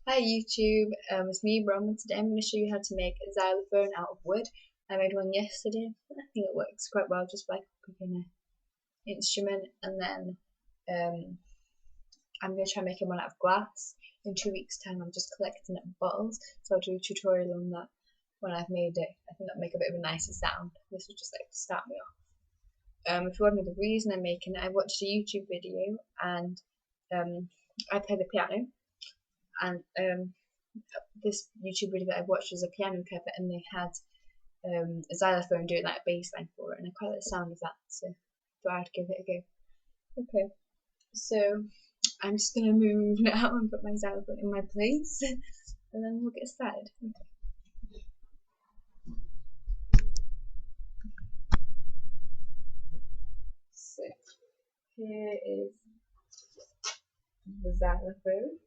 Hi YouTube, it's me Roman. Today I'm going to show you how to make a xylophone out of wood. I made one yesterday. I think it works quite well, just like picking an instrument, and then I'm going to try making one out of glass. In 2 weeks time I'm just collecting up bottles, so I'll do a tutorial on that when I've made it. I think that'll make a bit of a nicer sound. This will just like start me off. If you want to know the reason I'm making it, I watched a YouTube video and I play the piano, and this YouTube video that I watched was a piano cover, and they had a xylophone doing like a bass line for it, and I quite like the sound of that, so thought I'd give it a go. Okay, so I'm just gonna move now and put my xylophone in my place, and then we'll get started. Okay. So here is the xylophone.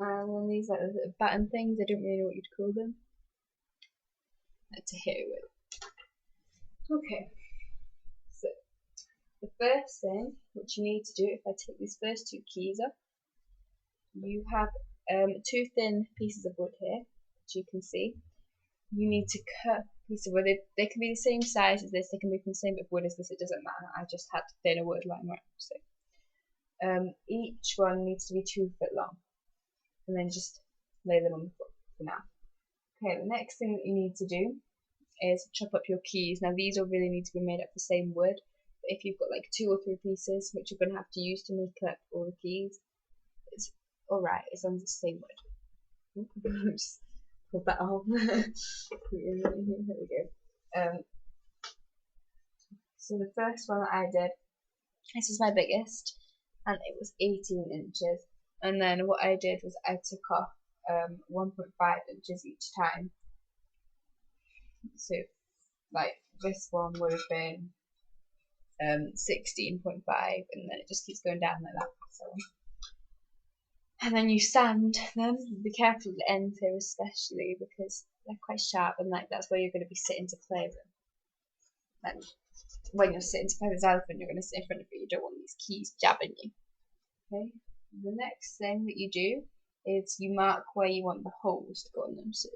And one of these like little button things, I don't really know what you'd call them, like to hit it with. Okay, so the first thing which you need to do, if I take these first two keys up, you have two thin pieces of wood here, which you can see. You need to cut a piece of wood. They can be the same size as this, they can be from the same bit of wood as this, it doesn't matter. I just had thinner wood lying around. So each one needs to be 2 foot long, and then just lay them on the floor for now. Okay, the next thing that you need to do is chop up your keys. Now these all really need to be made up of the same wood, but if you've got like 2 or 3 pieces which you're going to have to use to make up all the keys, it's alright as long as it's the same wood. Just pull that off. Here we go. So the first one that I did, this is my biggest, and it was 18 inches, and then what I did was I took off 1.5 inches each time. So like this one would have been 16.5, and then it just keeps going down like that. So, and then you sand them. Be careful of the ends here, especially because they're quite sharp, and like that's where you're going to be sitting to play them. Like when you're sitting to play the xylophone, you're going to sit in front of you. You don't want these keys jabbing you. Okay. The next thing that you do is you mark where you want the holes to go on them. So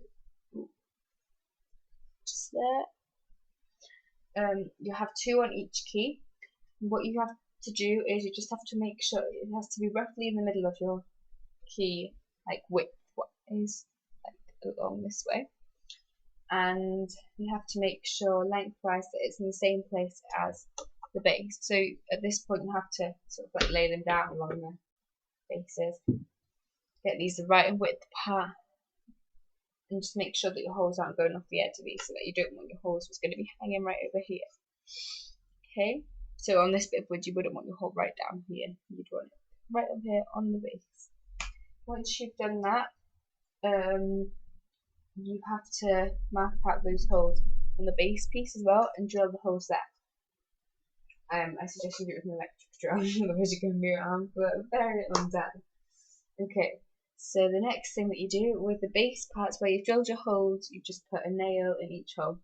just there. You have 2 on each key. What you have to do is you just have to make sure it has to be roughly in the middle of your key, like width, what is like along this way, and you have to make sure lengthwise that it's in the same place as the base. So at this point you have to sort of like lay them down along the bases, get these the right width apart, and just make sure that your holes aren't going off the edge of these, so that you don't want your holes was going to be hanging right over here. Okay, so on this bit of wood you wouldn't want your hole right down here, you'd want it right up here on the base. Once you've done that, you have to mark out those holes on the base piece as well and drill the holes there. I suggest you do it with an electric drill, otherwise you're going to be around for a very long time. Okay, so the next thing that you do with the base parts where you've drilled your holes, you just put a nail in each hole.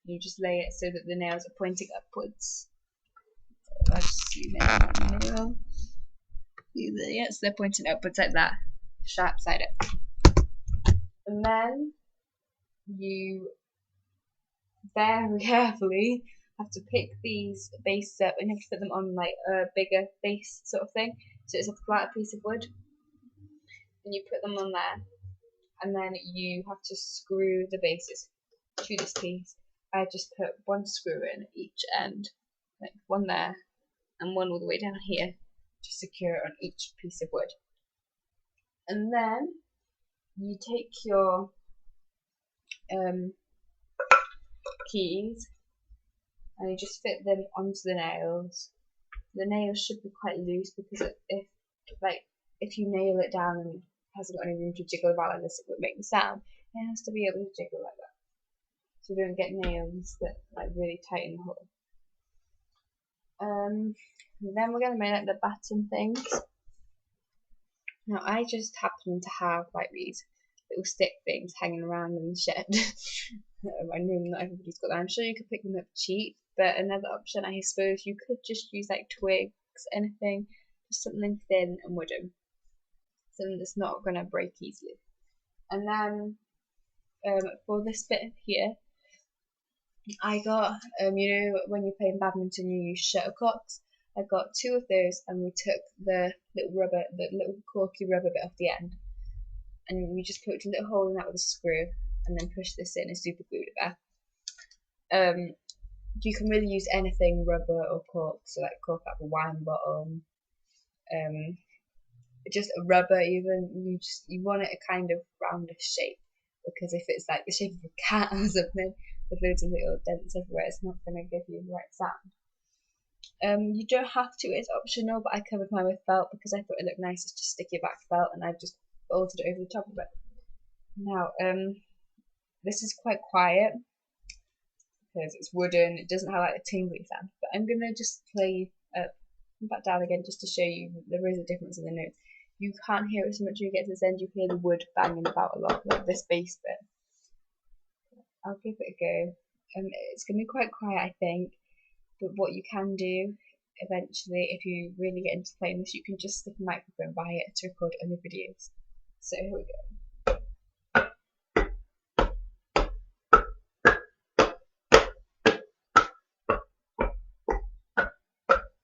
You just lay it so that the nails are pointing upwards. I'll just zoom in on the nail. Yes, they're pointing upwards like that, sharp side up. And then you very carefully have to pick these bases up, and you have to put them on like a bigger base sort of thing. So it's a flat piece of wood, and you put them on there, and then you have to screw the bases to this piece. I just put 1 screw in each end, like one there and one all the way down here, to secure it on each piece of wood. And then you take your keys and you just fit them onto the nails. The nails should be quite loose, because if you nail it down and it hasn't got any room to jiggle about like this, it would make the sound. It has to be able to jiggle like that, so you don't get nails that like really tighten the hole. Then we're going to make like the button things. Now I just happen to have like these little stick things hanging around in the shed. I know not everybody's got that. I'm sure you could pick them up cheap, but another option, I suppose, you could just use like twigs, anything something thin and wooden, something that's not going to break easily. And then for this bit here, I got, you know, when you're playing badminton, you use shuttlecocks. I got 2 of those, and we took the little corky rubber bit off the end, and we just poked a little hole in that with a screw, and then pushed this in and super glued it there. You can really use anything rubber or cork, so like cork out of a wine bottle, just a rubber even. You want it a kind of roundish shape, because if it's like the shape of a cat or something with loads of little dents everywhere, it's not going to give you the right sound. You don't have to, it's optional, but I covered mine with felt because I thought it looked nice. It's just sticky back felt, and I've just bolted it over the top of it. Now, this is quite quiet because it's wooden. It doesn't have like a tingly sound, but I'm gonna just play back down again just to show you there is a difference in the notes. You can't hear it so much when you get to this end. You hear the wood banging about a lot, like this bass bit. I'll give it a go. It's gonna be quite quiet, I think. But what you can do eventually, if you really get into playing this, you can just stick a microphone by it to record other videos. So here we go.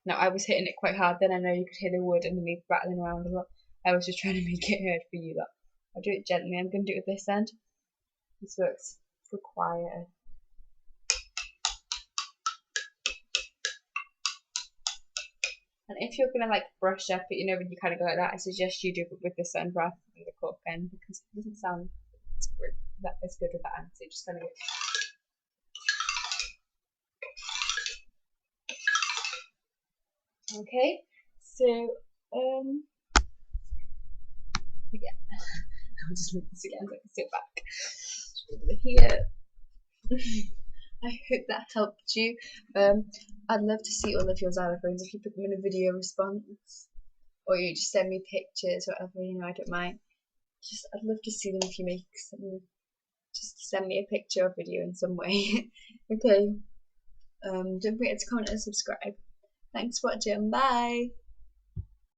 Now I was hitting it quite hard, then I know you could hear the wood underneath rattling around a lot. I was just trying to make it heard for you lot. I'll do it gently. I'm going to do it with this end. This works for quieter. And if you're going to like brush up it, you know, when you kind of go like that, I suggest you do it with this end rather than the cork end, because it doesn't sound as good with that end. So just kind of go. Okay, so yeah, I'll just move this again so I can sit back over here. I hope that helped you. I'd love to see all of your xylophones if you put them in a video response, or you just send me pictures, whatever, you know, I don't mind. I'd love to see them if you make something. Just send me a picture or video in some way. Okay. Don't forget to comment and subscribe. Thanks for watching. Bye.